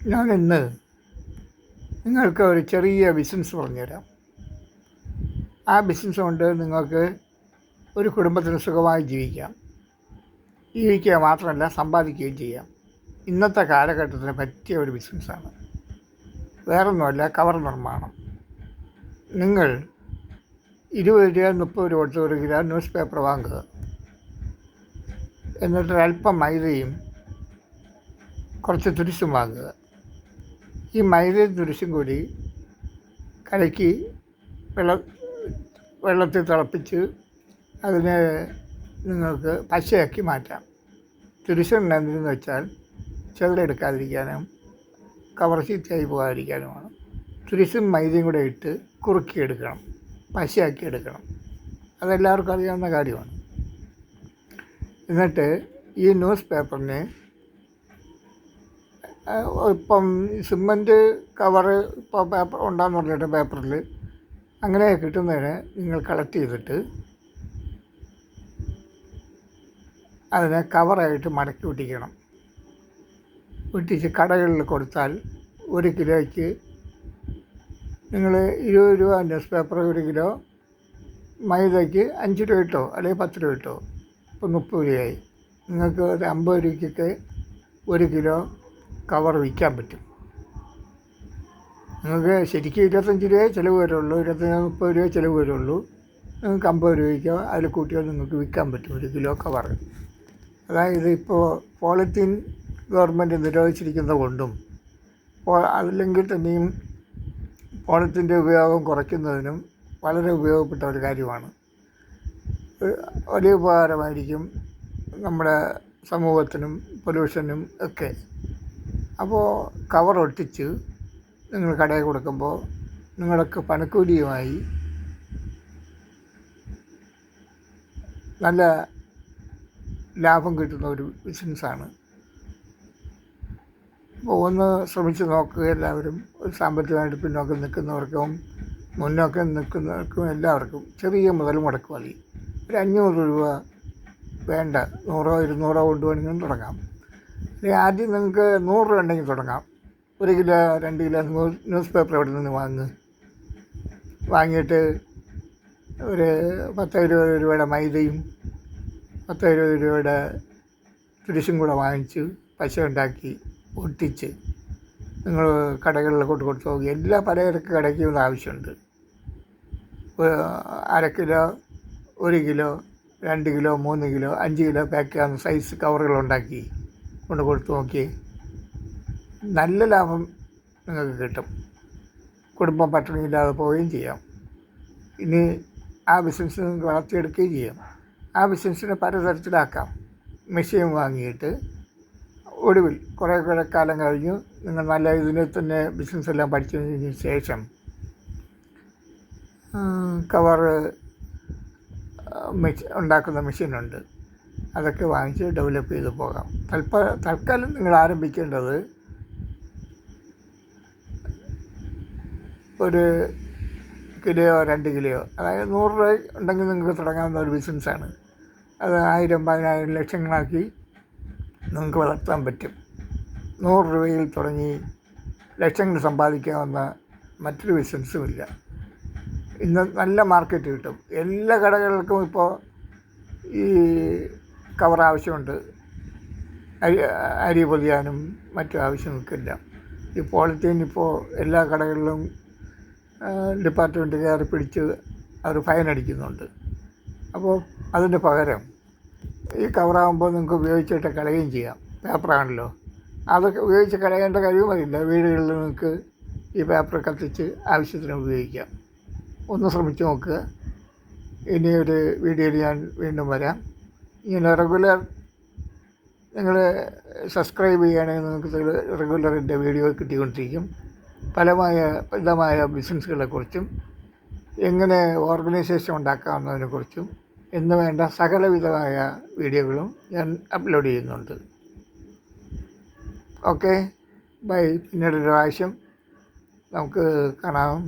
ഞാനിന്ന് നിങ്ങൾക്ക് ഒരു ചെറിയ ബിസിനസ് പറഞ്ഞുതരാം. ആ ബിസിനസ് കൊണ്ട് നിങ്ങൾക്ക് ഒരു കുടുംബത്തിന് സുഖമായി ജീവിക്കുക മാത്രമല്ല സമ്പാദിക്കുകയും ചെയ്യാം. ഇന്നത്തെ കാലഘട്ടത്തിന് പറ്റിയ ഒരു ബിസിനസ്സാണ്. വേറൊന്നുമല്ല, കവർ നിർമ്മാണം. നിങ്ങൾ 20 രൂപ 30 രൂപ കൊടുത്ത് 1 കിലോ ന്യൂസ് പേപ്പർ വാങ്ങുക. എന്നിട്ട് അല്പം മൈദയും കുറച്ച് തുരിശും വാങ്ങുക. ഈ മൈദയും തുരിശും കൂടി കലക്കി വെള്ളത്തിൽ തിളപ്പിച്ച് അതിനെ നിങ്ങൾക്ക് പശയാക്കി മാറ്റാം. തുരിശെന്തെന്ന് വെച്ചാൽ ചെറുതെടുക്കാതിരിക്കാനും കവർ ചീത്തയായി പോകാതിരിക്കാനുമാണ്. തുരിശും മൈദയും കൂടെ ഇട്ട് കുറുക്കിയെടുക്കണം, പശയാക്കി എടുക്കണം. അതെല്ലാവർക്കും അറിയാവുന്ന കാര്യമാണ്. എന്നിട്ട് ഈ ന്യൂസ് പേപ്പറിനെ ഇപ്പം സിമൻറ്റ് കവറ് ഇപ്പോൾ പേപ്പർ ഉണ്ടാകുന്ന പറഞ്ഞിട്ട് പേപ്പറിൽ അങ്ങനെ കിട്ടുന്നതിന് നിങ്ങൾ കളക്ട് ചെയ്തിട്ട് അതിനെ കവറായിട്ട് മടക്കി ഒട്ടിക്കണം. ഒട്ടിച്ച് കടകളിൽ കൊടുത്താൽ 1 കിലോയ്ക്ക് നിങ്ങൾ 20 രൂപ ന്യൂസ് പേപ്പർ, 1 കിലോ മൈദയ്ക്ക് 5 രൂപ ഇട്ടോ അല്ലെങ്കിൽ 10 രൂപ ഇട്ടോ, ഇപ്പോൾ 30 രൂപയായി. നിങ്ങൾക്ക് ഒരു 50 രൂപയ്ക്കൊക്കെ 1 കിലോ കവർ വിൽക്കാൻ പറ്റും. നിങ്ങൾക്ക് ശരിക്കും 25 രൂപയെ ചിലവ് വരുള്ളൂ, 25-30 രൂപയെ ചിലവ് വരുള്ളൂ. നിങ്ങൾക്ക് 50 രൂപയ്ക്കോ അതിൽ കൂട്ടിയോ നിങ്ങൾക്ക് വിൽക്കാൻ പറ്റും 1 കിലോ കവർ. അതായത് ഇപ്പോൾ പോളിത്തീൻ ഗവൺമെൻറ് നിരോധിച്ചിരിക്കുന്നത് കൊണ്ടും അല്ലെങ്കിൽ തന്നെയും പോളിത്തീൻ്റെ ഉപയോഗം കുറയ്ക്കുന്നതിനും വളരെ ഉപയോഗപ്പെട്ട ഒരു കാര്യമാണ്. വലിയ ഉപകാരമായിരിക്കും നമ്മുടെ സമൂഹത്തിനും പൊല്യൂഷനും ഒക്കെ. അപ്പോൾ കവർ ഒട്ടിച്ച് നിങ്ങൾ കടയിൽ കൊടുക്കുമ്പോൾ നിങ്ങൾക്ക് പണക്കൂലിയുമായി നല്ല ലാഭം കിട്ടുന്ന ഒരു ബിസിനസ്സാണ്. അപ്പോൾ ഒന്ന് ശ്രമിച്ച് നോക്കുക എല്ലാവരും. ഒരു സാമ്പത്തികമായിട്ട് പിന്നോക്കം നിൽക്കുന്നവർക്കും മുന്നോക്കം നിൽക്കുന്നവർക്കും എല്ലാവർക്കും ചെറിയ മുതൽ മുടക്ക് മതി. ഒരു 500 രൂപ വേണ്ട, 100 200 കൊണ്ട് വേണമെങ്കിലും തുടങ്ങാം. ആദ്യം നിങ്ങൾക്ക് 100 രൂപ ഉണ്ടെങ്കിൽ തുടങ്ങാം. 1 കിലോ 2 കിലോ ന്യൂസ് പേപ്പർ എവിടെ നിന്ന് വാങ്ങിയിട്ട് ഒരു 10-20 രൂപയുടെ മൈദയും 10-20 രൂപയുടെ തുരിശും കൂടെ വാങ്ങിച്ച് പശ ഉണ്ടാക്കി ഒട്ടിച്ച് നിങ്ങൾ കടകളിൽ കൊടുത്തു നോക്കി. എല്ലാ പലചരക്ക് കടയ്ക്കും ആവശ്യമുണ്ട്. 1/2 kilo 1 kilo 2 kilo 3 kilo 5 kilo pack ചെയ്യാവുന്ന സൈസ് കവറുകളുണ്ടാക്കി കൊടുത്തു നോക്കി. നല്ല ലാഭം നിങ്ങൾക്ക് കിട്ടും. കുടുംബം പട്ടിണിയില്ലാതെ പോവുകയും ചെയ്യാം. ഇനി ആ ബിസിനസ് നിങ്ങൾക്ക് വളർത്തിയെടുക്കുകയും ചെയ്യാം. ആ ബിസിനസ്സിനെ പലതരത്തിലാക്കാം. മെഷീൻ വാങ്ങിയിട്ട് ഒടുവിൽ കുറേ കാലം കഴിഞ്ഞു നിങ്ങൾ നല്ല ഇതിനെ തന്നെ ബിസിനസ്സെല്ലാം പഠിച്ചതിന് ശേഷം കവർ ഉണ്ടാക്കുന്ന മെഷീനുണ്ട്, അതൊക്കെ വാങ്ങിച്ച് ഡെവലപ്പ് ചെയ്ത് പോകാം. തൽക്കാലം നിങ്ങൾ ആരംഭിക്കേണ്ടത് 1 കിലോയോ 2 കിലോയോ, അതായത് 100 രൂപ ഉണ്ടെങ്കിൽ നിങ്ങൾക്ക് തുടങ്ങാവുന്ന ഒരു ബിസിനസ്സാണ്. അത് 1000 10,000 ലക്ഷങ്ങളാക്കി നിങ്ങൾക്ക് വളർത്താൻ പറ്റും. 100 രൂപയിൽ തുടങ്ങി ലക്ഷങ്ങൾ സമ്പാദിക്കാവുന്ന മറ്റൊരു ബിസിനസ്സുമില്ല. ഇന്ന് നല്ല മാർക്കറ്റ് കിട്ടും. എല്ലാ കടകൾക്കും ഇപ്പോൾ ഈ കവർ ആവശ്യമുണ്ട്. അരി പൊതിയാനും മറ്റു ആവശ്യങ്ങൾക്കില്ല. ഈ പോളിത്തീൻ ഇപ്പോൾ എല്ലാ കടകളിലും ഡിപ്പാർട്ട്മെൻറ്റ് കയറി പിടിച്ച് അവർ ഫൈൻ അടിക്കുന്നുണ്ട്. അപ്പോൾ അതിന് പകരം ഈ കവറാകുമ്പോൾ നിങ്ങൾക്ക് ഉപയോഗിച്ചിട്ട് കളയുകയും ചെയ്യാം. പേപ്പറാണല്ലോ, അതൊക്കെ ഉപയോഗിച്ച് കളയേണ്ട കഴിവുമില്ല. വീടുകളിൽ നിങ്ങൾക്ക് ഈ പേപ്പർ കത്തിച്ച് ആവശ്യത്തിന് ഉപയോഗിക്കാം. ഒന്ന് ശ്രമിച്ച് നോക്കുക. ഇനിയൊരു വീഡിയോയിൽ ഞാൻ വീണ്ടും വരാം. ഇങ്ങനെ റെഗുലർ നിങ്ങൾ സബ്സ്ക്രൈബ് ചെയ്യുകയാണെങ്കിൽ നിങ്ങൾക്ക് റെഗുലർ എൻ്റെ വീഡിയോ കിട്ടിക്കൊണ്ടിരിക്കും. വിധമായ ബിസിനസ്സുകളെക്കുറിച്ചും എങ്ങനെ ഓർഗനൈസേഷൻ ഉണ്ടാക്കാവുന്നതിനെക്കുറിച്ചും എന്ന് വേണ്ട സകലവിധമായ വീഡിയോകളും ഞാൻ അപ്ലോഡ് ചെയ്യുന്നുണ്ട്. Okay, by. പിന്നീടൊരു പ്രാവശ്യം നമുക്ക് കാണാം.